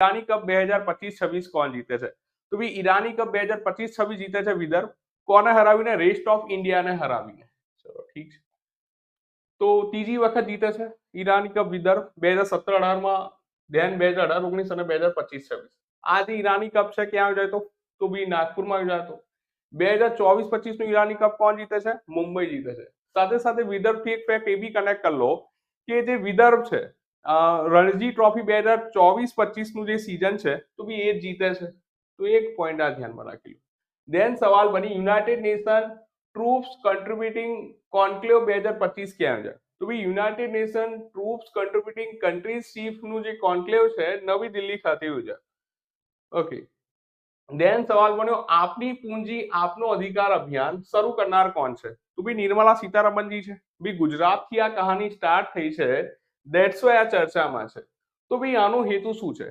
Irani cup 2025-26 કોણ જીતે છે? તો ભાઈ ઈરાની કપ 2025-26 જીતે છે વિદર્ભ. કોને હરાવીને? રેસ્ટ ઓફ ઇન્ડિયાને હરાવીને. ચલો ઠીક છે. તો ત્રીજી વખત જીતે છે ઈરાની કપ વિદર્ભ. 2017-18 ધ્યાન 2018-19 અને 2025-26. આ જે ઈરાની કપ છે ક્યાં યોજાયો હતો? તો ભાઈ નાગપુરમાં યોજાયો હતો. 2024-25 નું ઈરાની કપ કોણ જીતે છે? મુંબઈ જીતે છે. સાથે સાથે વિદર્ભ થી એક ફેક્ટ એ બી કનેક્ટ કરી લો કે જે વિદર્ભ છે રણજી ટ્રોફી 2024-25 નું જે સીઝન છે તો બી એ જ જીતે છે. તો એક પોઈન્ટ આ ધ્યાનમાં રાખી લો. દેન સવાલ બની United Nation troops contributing conclave 2025 ક્યાં યોજાય? તો ભાઈ United Nation troops contributing countries chief નું જે કોન્ક્લેવ છે નવી દિલ્હી ખાતે યોજાય. ઓકે. દેન સવાલ બન્યો આપની પૂંજી આપનો અધિકાર અભિયાન શરૂ કરનાર કોણ છે? તો ભાઈ નિર્મલા સીતારમણજી છે. ભાઈ ગુજરાતથી આ કહાની સ્ટાર્ટ થઈ છે, ધેટ્સ વાય આ ચર્ચામાં છે. તો ભાઈ આનો હેતુ શું છે?